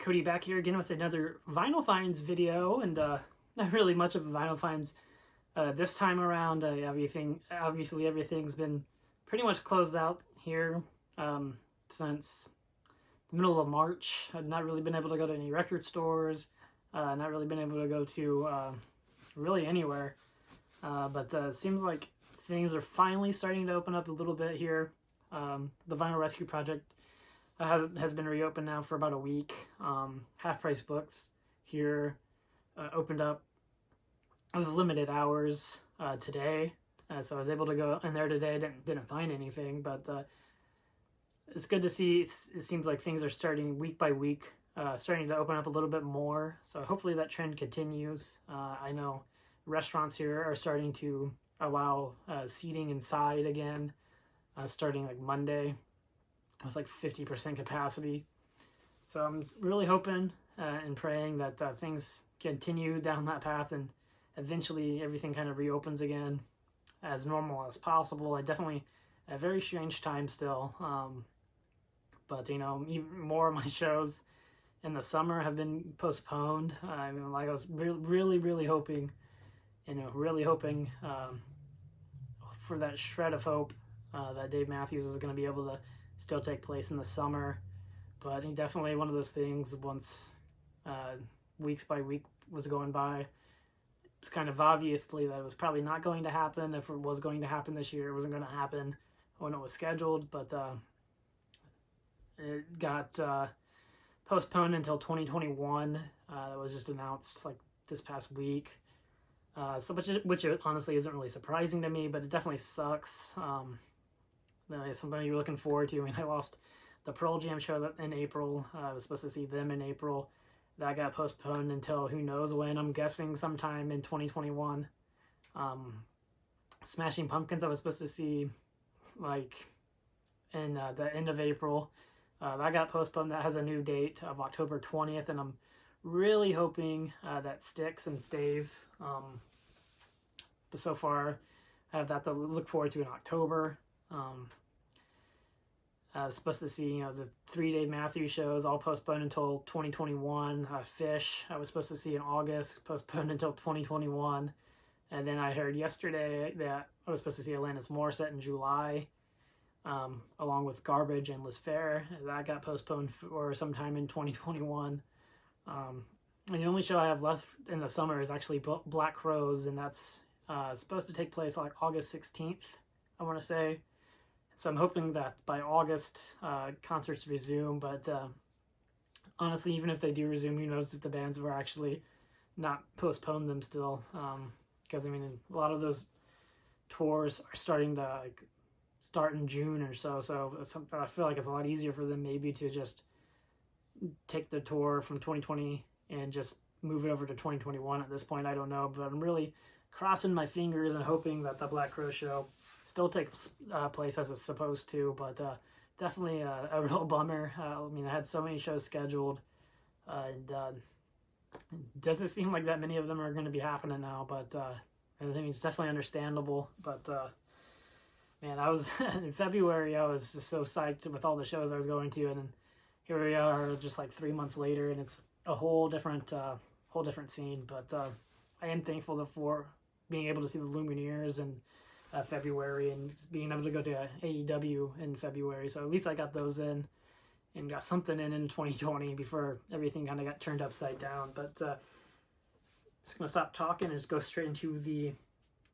Cody back here again with another Vinyl Finds video, and not really much of a Vinyl Finds this time around. Obviously everything's been pretty much closed out here since the middle of March. I've not really been able to go to any record stores, not really been able to go to really anywhere, but it seems like things are finally starting to open up a little bit here. The Vinyl Rescue Project has been reopened now for about a week. Half Price Books here opened up with limited hours today, so I was able to go in there today. Didn't find anything, but it's good to see. It seems like things are starting week by week, starting to open up a little bit more. So hopefully that trend continues. I know restaurants here are starting to allow seating inside again, starting like Monday, with like 50% capacity. So I'm really hoping and praying that things continue down that path and eventually everything kind of reopens again as normal as possible. Definitely a very strange time still, but you know, even more of my shows in the summer have been postponed. I mean, like I was really hoping, for that shred of hope that Dave Matthews was going to be able to still take place in the summer, but definitely one of those things. Once weeks by week was going by, it was kind of obviously that it was probably not going to happen. If it was going to happen this year, it wasn't going to happen when it was scheduled, but it got postponed until 2021. That was just announced like this past week, so which honestly isn't really surprising to me, but it definitely sucks. Something you're looking forward to. I mean, I lost the Pearl Jam show in April. I was supposed to see them in April. That got postponed until who knows when. I'm guessing sometime in 2021. Smashing Pumpkins I was supposed to see like in the end of April. That got postponed. That has a new date of October 20th, and I'm really hoping that sticks and stays. But so far, I have that to look forward to in October. I was supposed to see, the 3 Dave Matthews shows, all postponed until 2021. Fish, I was supposed to see in August, postponed until 2021. And then I heard yesterday that I was supposed to see Alanis Morissette in July, along with Garbage and Liz Phair. That got postponed for sometime in 2021. And the only show I have left in the summer is actually Black Crowes, and that's supposed to take place like August 16th, I want to say. So I'm hoping that by August concerts resume, but honestly, even if they do resume, who knows if the bands were actually not postpone them still, because I mean, a lot of those tours are starting to start in June or so, I feel like it's a lot easier for them maybe to just take the tour from 2020 and just move it over to 2021 at this point. I don't know, but I'm really crossing my fingers and hoping that the Black Crowes show still takes place as it's supposed to, but definitely a real bummer. I mean, I had so many shows scheduled, and it doesn't seem like that many of them are going to be happening now, but I think it's definitely understandable. But man, I was in February, I was just so psyched with all the shows I was going to, and then here we are just like 3 months later, and it's a whole different scene. But I am thankful for being able to see the Lumineers in February, and being able to go to AEW in February. So at least I got those in and got something in 2020 before everything kind of got turned upside down. But just going to stop talking and just go straight into the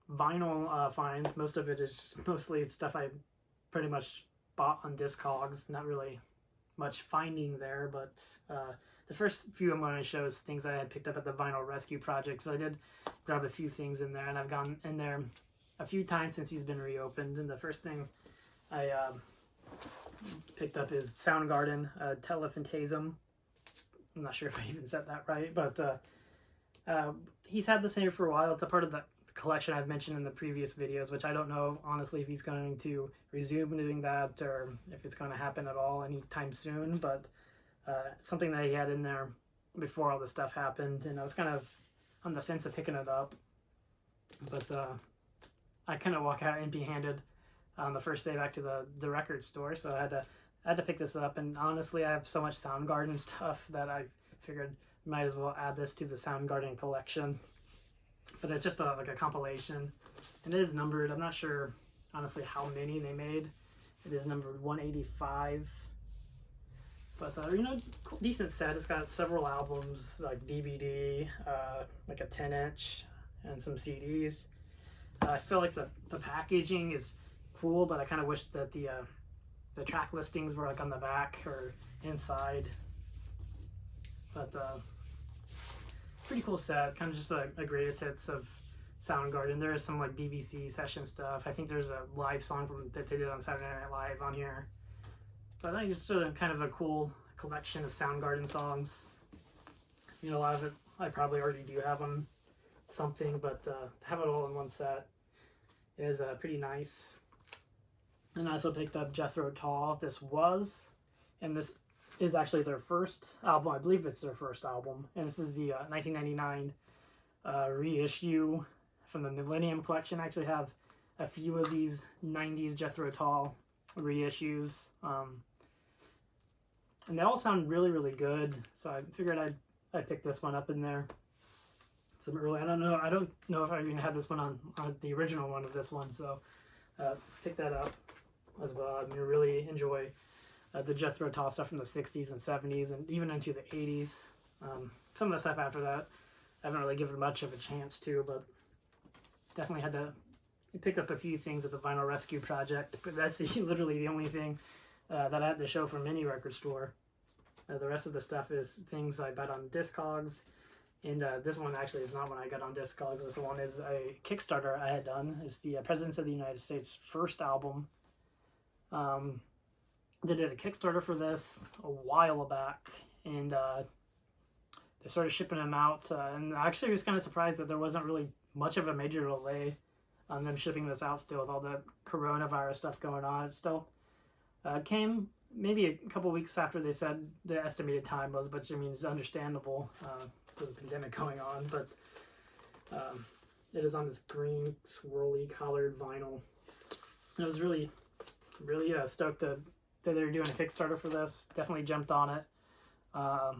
vinyl finds. Most of it is just mostly stuff I pretty much bought on Discogs. Not really much finding there, but the first few I'm going to show is things I had picked up at the Vinyl Rescue Project. So I did grab a few things in there, and I've gone in there a few times since he's been reopened. And the first thing I picked up is Soundgarden, Telephantasm. I'm not sure if I even said that right, but he's had this here for a while. It's a part of the collection I've mentioned in the previous videos, which I don't know, honestly, if he's going to resume doing that or if it's going to happen at all anytime soon, but something that he had in there before all this stuff happened, and I was kind of on the fence of picking it up, but I kind of walk out empty-handed on the first day back to the record store, so I had to I had to pick this up, and honestly, I have so much Soundgarden stuff that I figured might as well add this to the Soundgarden collection. But it's just like a compilation, and it is numbered. I'm not sure, honestly, how many they made. It is numbered 185. But, decent set. It's got several albums, like DVD, like a 10-inch, and some CDs. I feel like the packaging is cool, but I kind of wish that the track listings were like on the back or inside. But pretty cool set. Kind of just a greatest hits of Soundgarden. There is some like BBC session stuff. I think there's a live song that they did on Saturday Night Live on here. But I think it's still kind of a cool collection of Soundgarden songs. A lot of it I probably already do have on something, but have it all in one set is pretty nice. And I also picked up Jethro Tull. This is actually their first album. I believe it's their first album, and this is the 1999 reissue from the Millennium Collection. I actually have a few of these 90s Jethro Tull reissues, and they all sound really, really good. So I figured I'd pick this one up in there. Some early. I don't know if I even had this one on the original one of this one. So pick that up as well. I really enjoy the Jethro Tull stuff from the 60s and 70s and even into the 80s. Some of the stuff after that I haven't really given much of a chance to, but definitely had to pick up a few things at the Vinyl Rescue Project. But that's literally the only thing that I had to show from any record store. The rest of the stuff is things I bought on Discogs. And this one actually is not one I got on Discogs. This one is a Kickstarter I had done. It's the Presidents of the United States first album. They did a Kickstarter for this a while back, and they started shipping them out. And I actually was kind of surprised that there wasn't really much of a major delay on them shipping this out still with all the coronavirus stuff going on. It still came maybe a couple weeks after they said the estimated time was, but I mean, it's understandable. There's a pandemic going on, but it is on this green swirly collared vinyl. And I was really stoked that they were doing a Kickstarter for this. Definitely jumped on it. I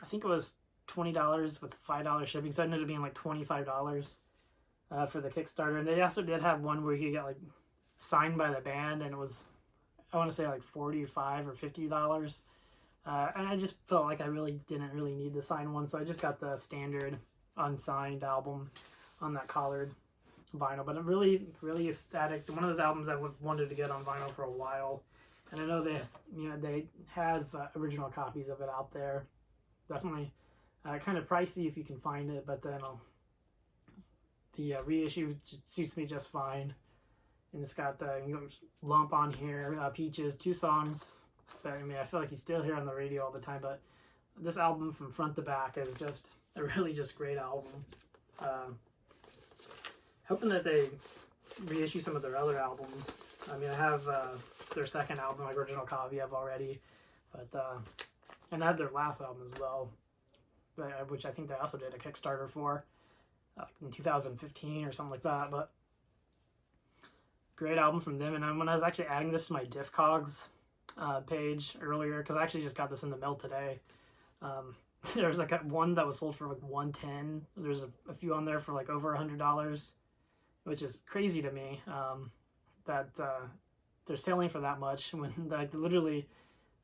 think it was $20 with $5 shipping, so it ended up being like $25 for the Kickstarter. And they also did have one where you could get like signed by the band, and it was, I want to say, like $45 or $50. And I just felt like I didn't really need the signed one, so I just got the standard unsigned album on that collared vinyl. But I'm really, really ecstatic. One of those albums I wanted to get on vinyl for a while, and I know they have original copies of it out there. Definitely kind of pricey if you can find it, but then the reissue suits me just fine. And it's got the Lump on here, Peaches, 2 songs. But, I mean, I feel like you still hear on the radio all the time, but this album from front to back is just a really just great album. Hoping that they reissue some of their other albums. I mean, I have their second album, my original copy of already, but and I had their last album as well, which I think they also did a Kickstarter for in 2015 or something like that. But great album from them. And when I was actually adding this to my Discogs page earlier, because I actually just got this in the mail today, there was like one that was sold for like $110. There's a few on there for like over $100, which is crazy to me that they're selling for that much when like literally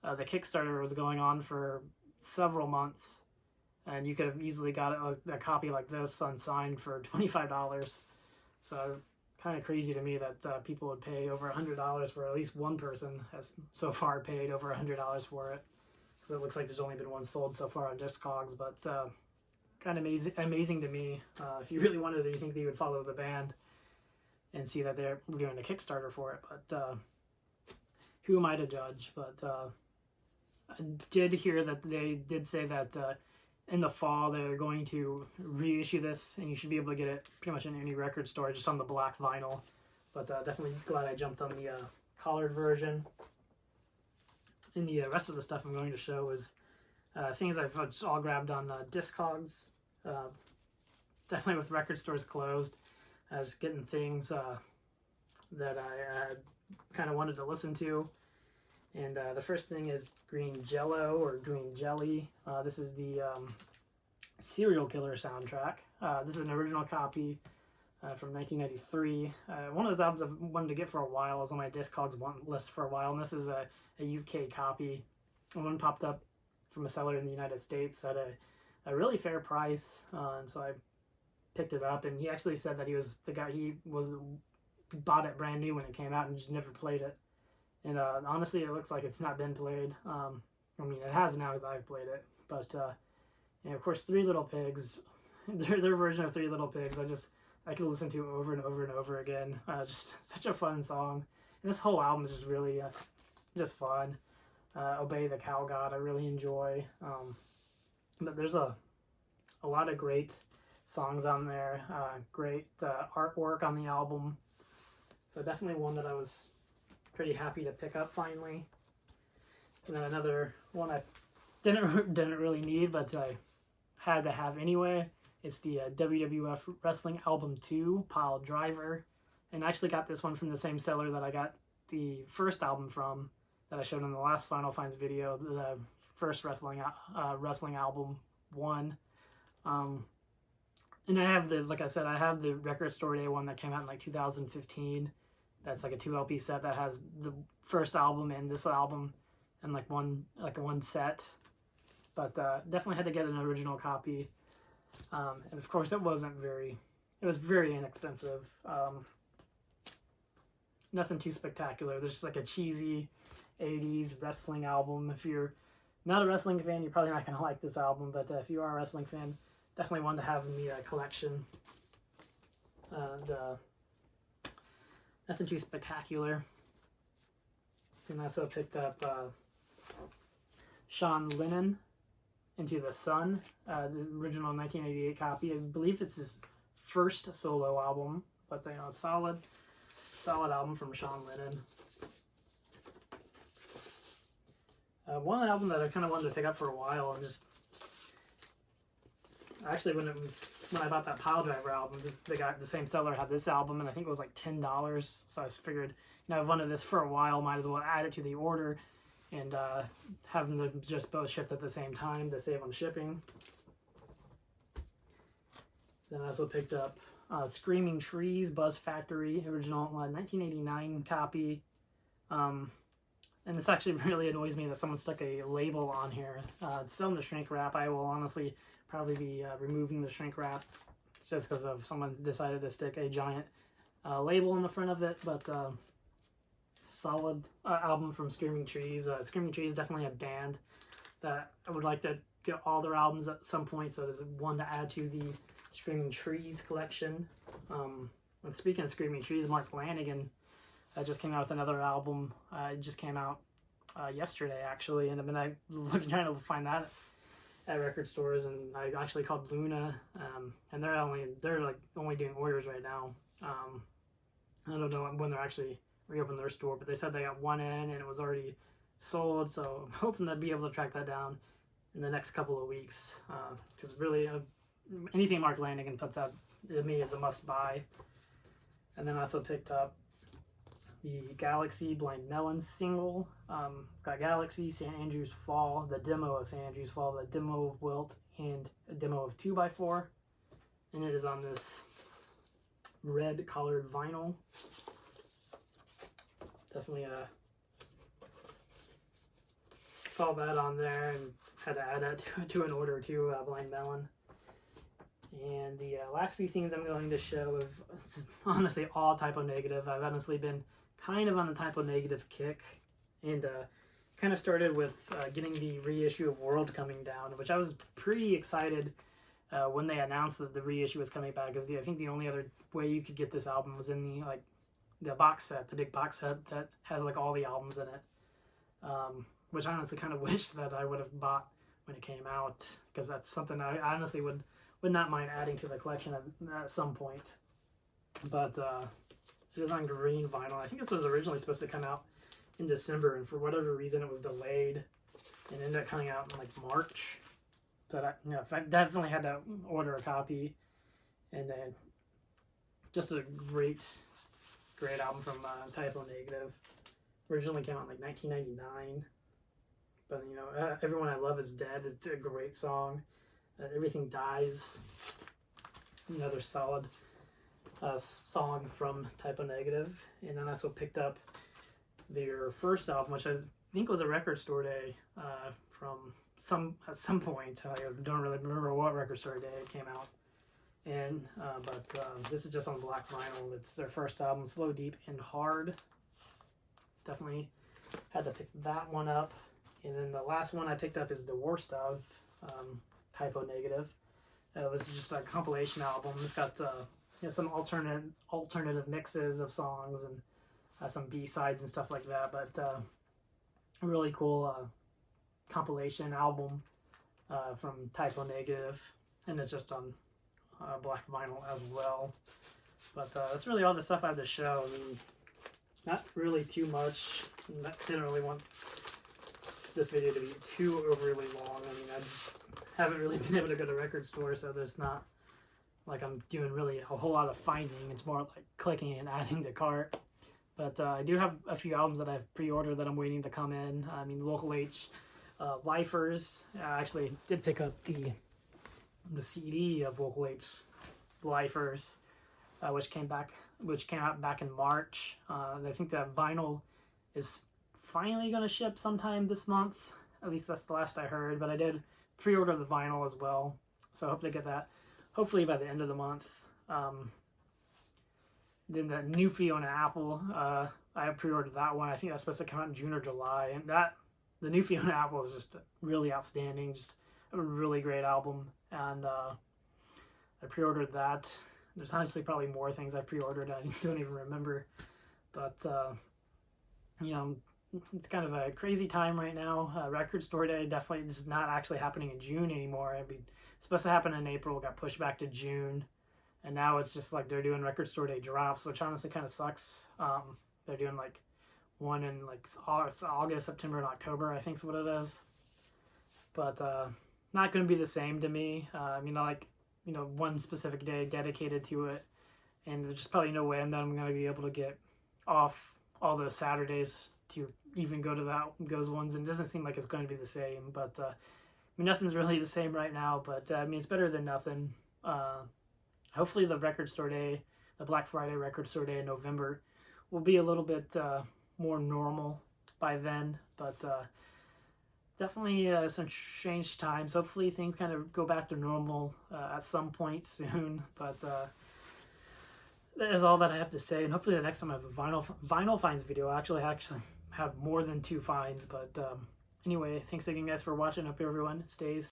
the Kickstarter was going on for several months, and you could have easily got a copy like this unsigned for $25. So kind of crazy to me that people would pay over $100 for at least one person has so far paid over $100 for it, because it looks like there's only been one sold so far on Discogs. But kind of amazing to me. If you really wanted to, you think that you would follow the band and see that they're doing a Kickstarter for it. But who am I to judge? But I did hear that they did say that in the fall they're going to reissue this, and you should be able to get it pretty much in any record store just on the black vinyl. But definitely glad I jumped on the collared version. And the rest of the stuff I'm going to show is things I've just all grabbed on Discogs. Definitely with record stores closed, I was getting things that I kind of wanted to listen to. And the first thing is Green Jello or Green Jelly. This is the Serial Killer soundtrack. This is an original copy from 1993. One of those albums I've wanted to get for a while. It was on my Discogs list for a while, and this is a UK copy. One popped up from a seller in the United States at a really fair price, and so I picked it up. And he actually said that he bought it brand new when it came out and just never played it. And honestly, it looks like it's not been played. I mean, it has now as I've played it, but and of course, Three Little Pigs, their version of Three Little Pigs, I could listen to over and over and over again. Just such a fun song, and this whole album is just really just fun. Obey the Cow God, I really enjoy. But there's a lot of great songs on there. Great artwork on the album. So definitely one that I was pretty happy to pick up finally. And then another one I didn't really need, but I had to have anyway. It's the WWF Wrestling Album 2, Pile Driver. And I actually got this one from the same seller that I got the first album from that I showed in the last Final Finds video, the first wrestling album 1. And I have like I said, I have the Record Store Day one that came out in like 2015. That's like a 2 LP set that has the first album and this album and like one set. But definitely had to get an original copy. And of course it was very inexpensive. Nothing too spectacular. There's just like a cheesy 80s wrestling album. If you're not a wrestling fan, you're probably not going to like this album, but if you are a wrestling fan, definitely one to have in the collection. Nothing too spectacular. And I also picked up Sean Lennon, Into the Sun, the original 1988 copy. I believe it's his first solo album, but a solid album from Sean Lennon. One album that I kind of wanted to pick up for a while, and just actually when I bought that Pile Driver album, the same seller had this album, and I think it was like $10. So I figured, I've wanted this for a while, might as well add it to the order, and have them just both shipped at the same time to save on shipping. Then I also picked up Screaming Trees, Buzz Factory, original 1989 copy. And this actually really annoys me that someone stuck a label on here. It's still in the shrink wrap. I will honestly probably be removing the shrink wrap just because of someone decided to stick a giant label on the front of it. But solid album from Screaming Trees. Screaming Trees is definitely a band that I would like to get all their albums at some point. So there's one to add to the Screaming Trees collection. And speaking of Screaming Trees, Mark Lanegan just came out with another album. It just came out yesterday, actually, and I've been trying to find that at record stores. And I actually called Luna, and they're only doing orders right now. I don't know when they're actually reopen their store, but they said they got one in and it was already sold. So I'm hoping to be able to track that down in the next couple of weeks. Because really, anything Mark Lanegan puts out to me is a must buy. And then I also picked up the Galaxy Blind Melon single. It's got Galaxy, St. Andrew's Fall, the demo of St. Andrew's Fall, the demo of Wilt, and a demo of 2x4. And it is on this red colored vinyl. Definitely saw that on there and had to add that to an order too, Blind Melon. And the last few things I'm going to show is honestly all Typo Negative. I've honestly been kind of on the Typo Negative kick, and kind of started with getting the reissue of World coming down, which I was pretty excited when they announced that the reissue was coming back, because I think the only other way you could get this album was in the box set, the big box set that has all the albums in it, which I honestly kind of wish that I would have bought when it came out, because that's something I honestly would not mind adding to the collection at some point. But it is on green vinyl. I think this was originally supposed to come out in December, and for whatever reason it was delayed and ended up coming out in March. But I definitely had to order a copy, and just a great album from Typo Negative. Originally came out in like 1999. But, you know, Everyone I Love Is Dead. It's a great song. Everything Dies. Another solid song from Type O Negative. And then that's what picked up their first album, which I think was a Record Store Day at some point. I don't really remember what Record Store Day it came out. And but this is just on black vinyl. It's their first album, Slow, Deep, and Hard. Definitely had to pick that one up. And then the last one I picked up is The Worst Of, Type O Negative. It was just a compilation album. It's got some alternative mixes of songs and some B-sides and stuff like that. But a really cool compilation album from Type O Negative, and it's just on black vinyl as well. But that's really all the stuff I have to show. I mean, not really too much. Didn't really want this video to be too overly long. I mean, I just haven't really been able to go to record store, so there's not like I'm doing really a whole lot of finding. It's more like clicking and adding to cart. But I do have a few albums that I've pre-ordered that I'm waiting to come in. I mean, Local H, Lifers. I actually did pick up the CD of Local H, Lifers, which came out back in March. I think that vinyl is finally going to ship sometime this month. At least that's the last I heard. But I did pre-order the vinyl as well, so I hope to get that hopefully by the end of the month. Then the new Fiona Apple, I pre-ordered that one. I think that's supposed to come out in June or July. And the new Fiona Apple is just really outstanding, just a really great album. And I pre-ordered that. There's honestly probably more things I pre-ordered I don't even remember. But, you know, it's kind of a crazy time right now. Record Store Day definitely is not actually happening in June anymore. It's supposed to happen in April, got pushed back to June. And now it's just like they're doing Record Store Day drops, which honestly kind of sucks. They're doing like one in like August, September, and October, I think is what it is. But not going to be the same to me. I mean, I like, you know, one specific day dedicated to it. And there's just probably no way I'm going to be able to get off all those Saturdays to even go to those ones. And it doesn't seem like it's going to be the same. But I mean, nothing's really the same right now. But I mean, it's better than nothing. Hopefully the Record Store Day, the Black Friday Record Store Day in November, will be a little bit more normal by then. But definitely some changed times. Hopefully things kind of go back to normal at some point soon. But that is all that I have to say. And hopefully the next time I have a vinyl finds video, I'll actually have more than 2 finds. But anyway, thanks again, guys, for watching. Hope everyone stays